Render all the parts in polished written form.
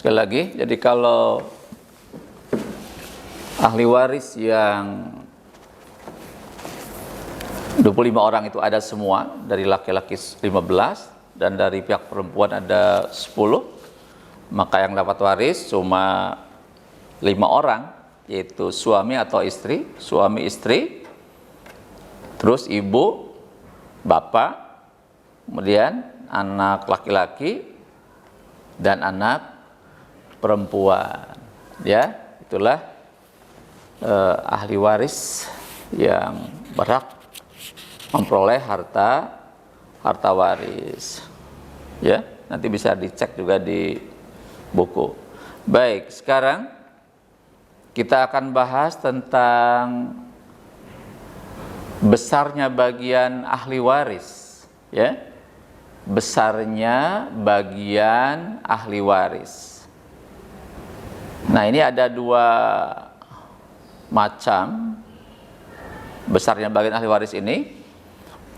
Sekali lagi, jadi kalau ahli waris yang 25 orang itu ada semua, dari laki-laki 15 dan dari pihak perempuan ada 10, maka yang dapat waris cuma 5 orang, yaitu suami atau istri, suami istri, terus ibu, bapak, kemudian anak laki-laki dan anak perempuan. Ya, itulah ahli waris yang berhak memperoleh harta waris. Ya, nanti bisa dicek juga di buku. Baik, sekarang kita akan bahas tentang besarnya bagian ahli waris, ya. Besarnya bagian ahli waris. Nah, ini ada dua macam besarnya bagian ahli waris ini.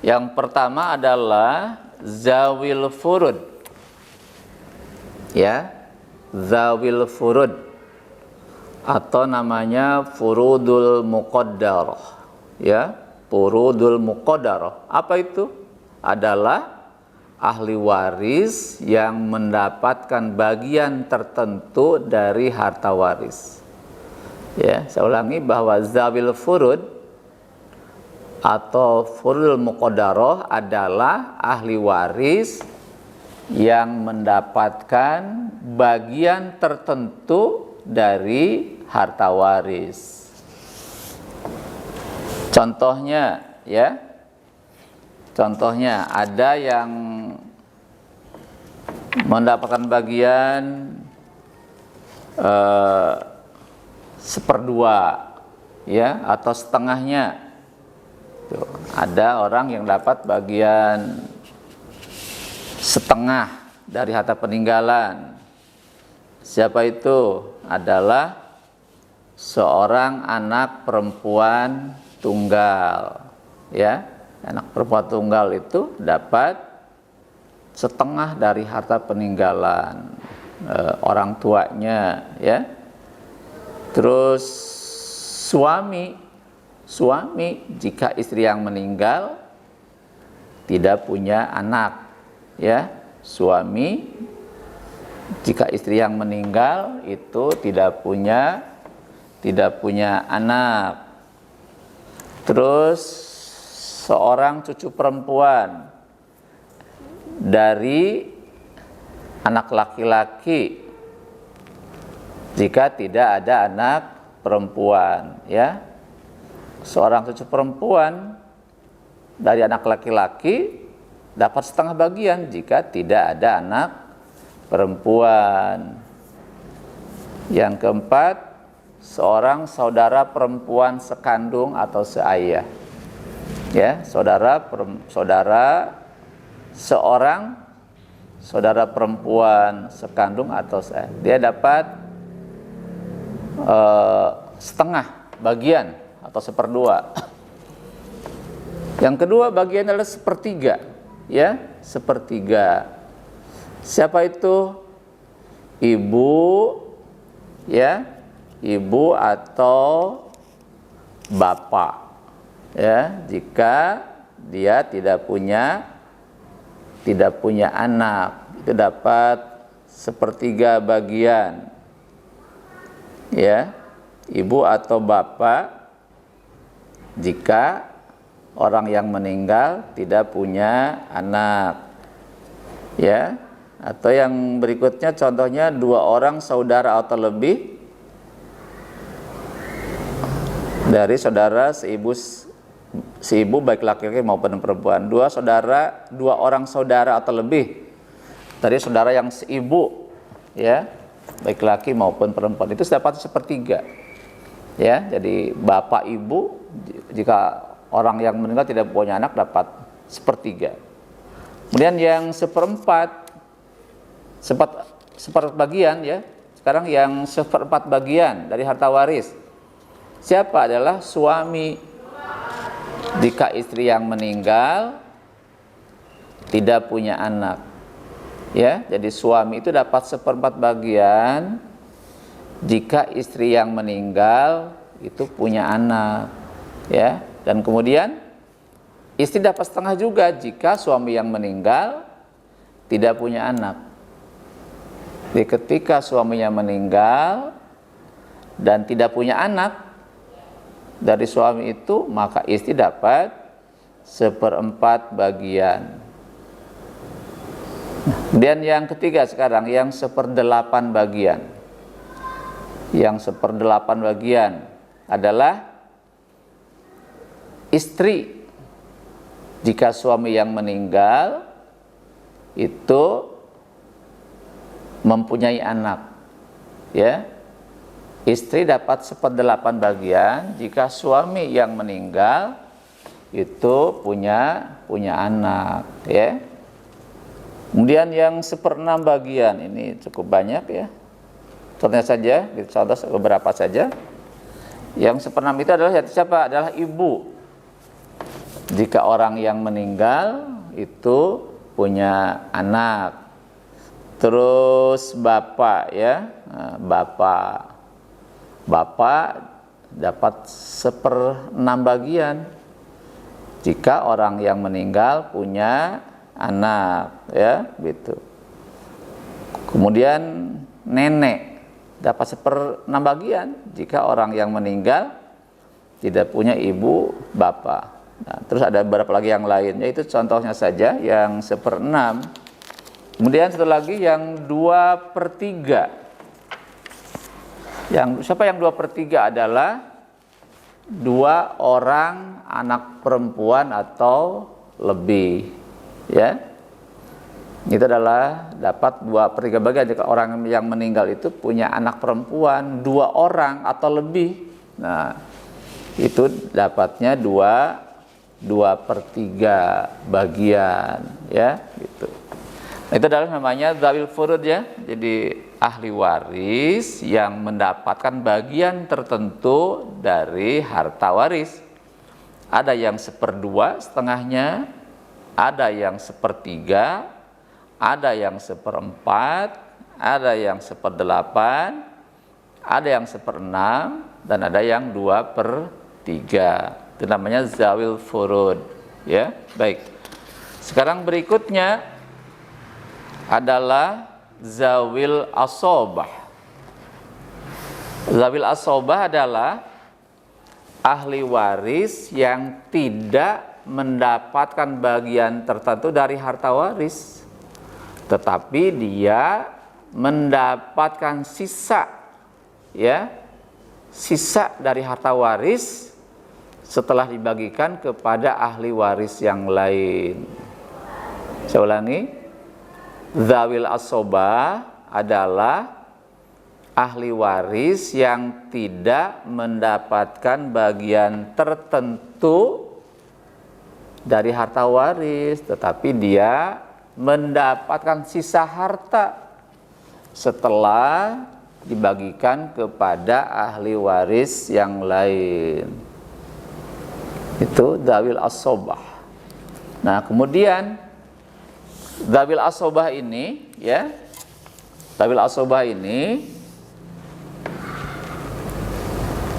Yang pertama adalah zawil furud. Ya, zawil furud atau namanya furudul muqaddarah. Ya, furudul muqaddarah. Apa itu? Adalah ahli waris yang mendapatkan bagian tertentu dari harta waris. Ya, saya ulangi bahwa zawil furud atau furudul muqaddarah adalah ahli waris yang mendapatkan bagian tertentu dari harta waris. Contohnya, ya. Contohnya ada yang mendapatkan bagian 1/2, ya, atau setengahnya. Tuh, ada orang yang dapat bagian setengah dari harta peninggalan. Siapa itu? Adalah seorang anak perempuan tunggal, ya. Anak perempuan tunggal itu dapat setengah dari harta peninggalan orang tuanya, ya. Terus suami jika istri yang meninggal tidak punya anak, ya. Suami jika istri yang meninggal itu tidak punya anak. Terus seorang cucu perempuan dari anak laki-laki jika tidak ada anak perempuan, ya. Seorang cucu perempuan dari anak laki-laki dapat setengah bagian jika tidak ada anak perempuan. Yang keempat, seorang saudara perempuan sekandung atau seayah. Ya, saudara perempuan sekandung atau seayah. Dia dapat setengah bagian atau 1/2. Yang kedua bagian adalah 1/3, ya, 1/3. Siapa itu? Ibu, ya, ibu atau bapak, ya, jika dia tidak punya anak, itu dapat 1/3 bagian, ya, ibu atau bapak jika orang yang meninggal tidak punya anak, ya. Atau yang berikutnya contohnya 2 orang saudara atau lebih dari saudara seibu baik laki-laki maupun perempuan. 2 orang saudara atau lebih dari saudara yang seibu, ya, baik laki maupun perempuan, itu dapat 1/3. Ya, jadi bapak ibu jika orang yang meninggal tidak punya anak dapat 1/3. Kemudian yang 1/4 bagian, ya. Sekarang yang 1/4 bagian dari harta waris. Siapa? Adalah suami. Jika istri yang meninggal tidak punya anak, Ya, jadi suami itu dapat 1/4 bagian jika istri yang meninggal itu punya anak, ya. Dan kemudian istri dapat setengah juga jika suami yang meninggal tidak punya anak. Jadi ketika suaminya meninggal dan tidak punya anak dari suami itu, maka istri dapat 1/4 bagian. Dan yang ketiga sekarang, yang 1/8 bagian. Yang 1/8 bagian adalah istri jika suami yang meninggal itu mempunyai anak, ya. Istri dapat 1/8 bagian jika suami yang meninggal itu punya anak, ya. Kemudian yang 1/6 bagian ini cukup banyak, ya. Contohnya saja, contoh beberapa saja. Yang 1/6 itu adalah siapa? Adalah ibu. Jika orang yang meninggal itu punya anak. Terus bapak, ya. Nah, bapak dapat 1/6 bagian jika orang yang meninggal punya anak, ya, gitu. Kemudian nenek dapat 1/6 bagian jika orang yang meninggal tidak punya ibu bapak. Nah, terus ada beberapa lagi yang lain, yaitu contohnya saja yang 1/6. Kemudian satu lagi yang 2/3. Siapa yang 2/3 adalah 2 orang anak perempuan atau lebih, ya. Itu adalah dapat 2/3 bagian jika orang yang meninggal itu punya anak perempuan 2 orang atau lebih. Nah, itu dapatnya 2/3 bagian, ya, gitu. Nah, itu adalah namanya dzawil furud, ya. Jadi ahli waris yang mendapatkan bagian tertentu dari harta waris. Ada yang 1/2 setengahnya, ada yang 1/3, ada yang 1/4, ada yang 1/8, ada yang 1/6, dan ada yang 2/3. Itu namanya dzawil furud, ya. Baik. Sekarang berikutnya adalah zawil asobah. Zawil asobah adalah ahli waris yang tidak mendapatkan bagian tertentu dari harta waris, tetapi dia mendapatkan sisa, ya, sisa dari harta waris setelah dibagikan kepada ahli waris yang lain. Saya ulangi, dzawil asobah adalah ahli waris yang tidak mendapatkan bagian tertentu dari harta waris, tetapi dia mendapatkan sisa harta setelah dibagikan kepada ahli waris yang lain. Itu dzawil asobah. Nah, kemudian dzawil asobah ini, ya, dzawil asobah ini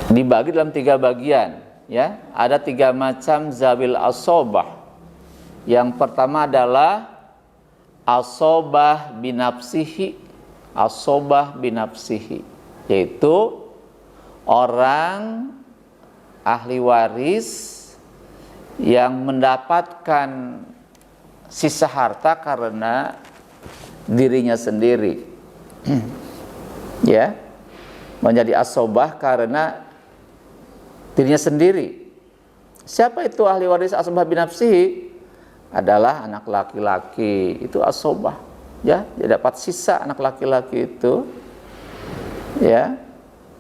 dibagi dalam 3 bagian, ya. Ada 3 macam dzawil asobah. Yang pertama adalah asobah binafsihi, asobah binafsihi, yaitu orang ahli waris yang mendapatkan sisa harta karena dirinya sendiri, ya, menjadi asobah karena dirinya sendiri. Siapa itu ahli waris asobah binafsihi? Adalah anak laki-laki, itu asobah, ya. Dia dapat sisa anak laki-laki itu, ya.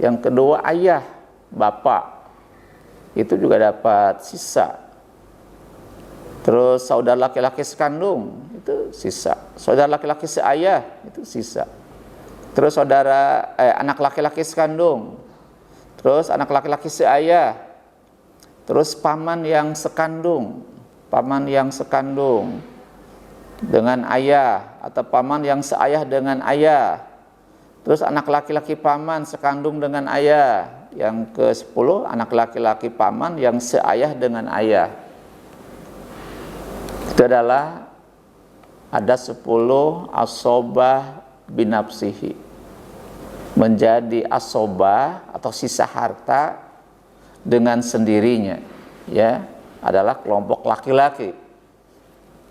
Yang kedua ayah, bapak, itu juga dapat sisa. Terus saudara laki-laki sekandung, itu sisa. Saudara laki-laki seayah, itu sisa. Terus anak laki-laki sekandung. Terus anak laki-laki seayah. Terus paman yang sekandung, dengan ayah, atau paman yang seayah dengan ayah. Terus anak laki-laki paman sekandung dengan ayah. Yang ke-10, anak laki-laki paman yang seayah dengan ayah. Itu adalah ada 10 asobah binafsihi, menjadi asobah atau sisa harta dengan sendirinya, ya, adalah kelompok laki-laki,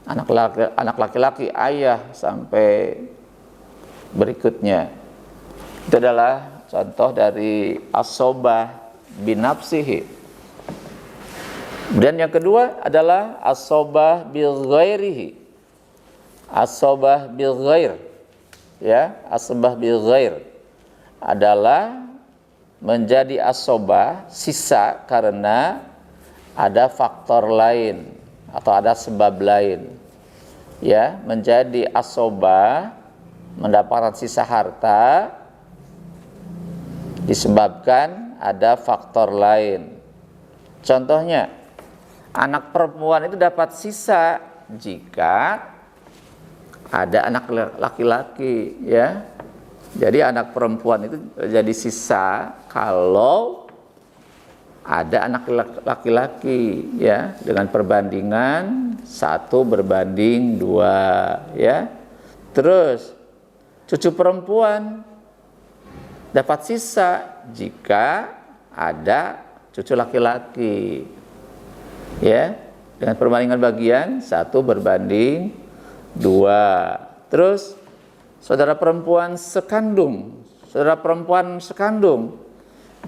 anak laki-laki ayah sampai berikutnya. Itu adalah contoh dari asobah binafsihi. Dan yang kedua adalah asobah bil ghairihi. Asobah bil ghair, ya, asobah bil ghair adalah menjadi asobah sisa karena ada faktor lain atau ada sebab lain, ya, menjadi asobah mendapatkan sisa harta disebabkan ada faktor lain. Contohnya, anak perempuan itu dapat sisa jika ada anak laki-laki, ya. Jadi anak perempuan itu jadi sisa kalau ada anak laki-laki, ya, dengan perbandingan 1:2, ya. Terus cucu perempuan dapat sisa jika ada cucu laki-laki, ya, dengan perbandingan bagian 1:2. Terus saudara perempuan sekandung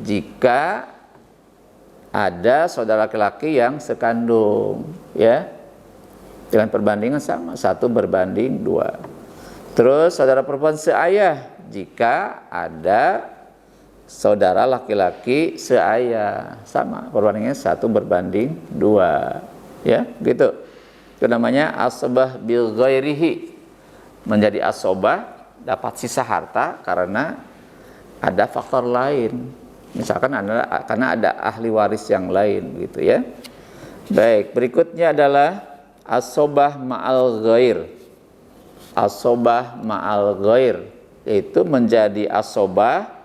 jika ada saudara laki-laki yang sekandung, ya, dengan perbandingan sama 1:2. Terus saudara perempuan seayah jika ada saudara laki-laki seayah, sama perbandingannya 1:2, ya, gitu. Itu namanya asobah bil ghairihi, menjadi asobah dapat sisa harta karena ada faktor lain, misalkan karena ada ahli waris yang lain, gitu, ya. Baik, berikutnya adalah asobah ma'al ghair. Asobah ma'al ghair itu menjadi asobah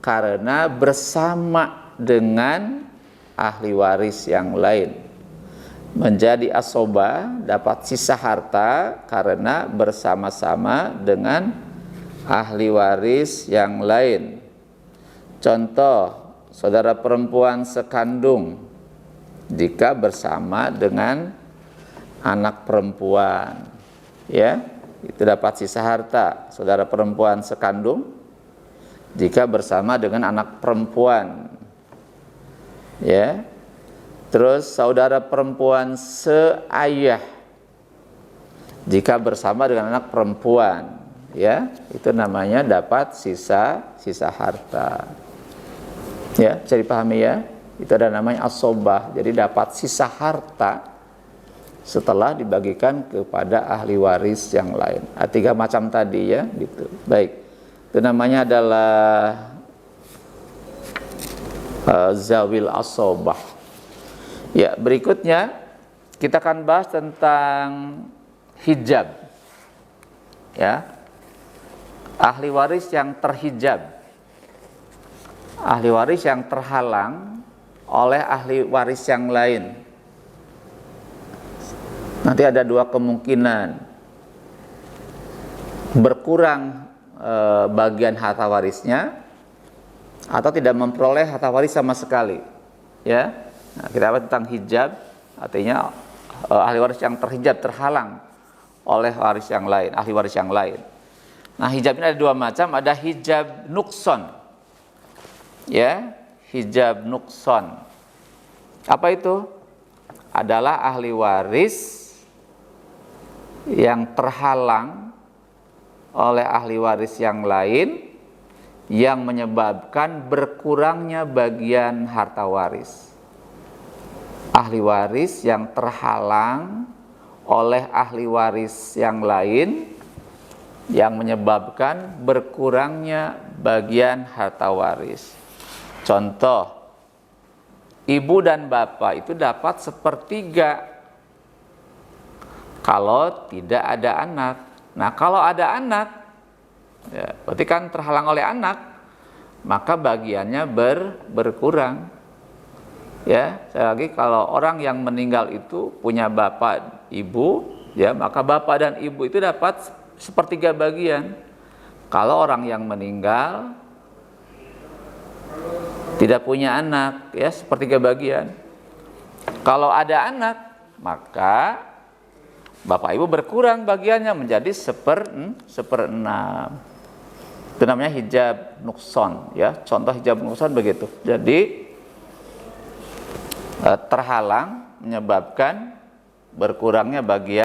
karena bersama dengan ahli waris yang lain. Menjadi asobah dapat sisa harta karena bersama-sama dengan ahli waris yang lain. Contoh, saudara perempuan sekandung jika bersama dengan anak perempuan, ya, itu dapat sisa harta. Saudara perempuan sekandung jika bersama dengan anak perempuan, ya. Terus saudara perempuan seayah jika bersama dengan anak perempuan, ya, itu namanya dapat sisa harta, ya, bisa dipahami, ya. Itu ada namanya asobah, jadi dapat sisa harta setelah dibagikan kepada ahli waris yang lain. 3 macam tadi, ya, gitu. Baik, itu namanya adalah zawil asobah. Ya, berikutnya kita akan bahas tentang hijab, ya, ahli waris yang terhijab, ahli waris yang terhalang oleh ahli waris yang lain. Nanti ada 2 kemungkinan: berkurang bagian harta warisnya atau tidak memperoleh harta waris sama sekali, ya. Nah, kita bahas tentang hijab, artinya ahli waris yang terhijab, terhalang oleh waris yang lain, ahli waris yang lain. Nah, hijab ini ada 2 macam, ada hijab nukson, ya, hijab nukson. Apa itu? Adalah ahli waris yang terhalang oleh ahli waris yang lain yang menyebabkan berkurangnya bagian harta waris. Ahli waris yang terhalang oleh ahli waris yang lain yang menyebabkan berkurangnya bagian harta waris. Contoh, ibu dan bapak itu dapat 1/3 kalau tidak ada anak. Nah, kalau ada anak, ya, berarti kan terhalang oleh anak, maka bagiannya berkurang. Ya, sekali lagi kalau orang yang meninggal itu punya bapak ibu, ya maka bapak dan ibu itu dapat sepertiga bagian. Kalau orang yang meninggal tidak punya anak, ya sepertiga bagian. Kalau ada anak, maka bapak ibu berkurang bagiannya menjadi seperenam. Itu namanya hijab nukson, ya. Contoh hijab nukson begitu. Jadi terhalang menyebabkan berkurangnya bagian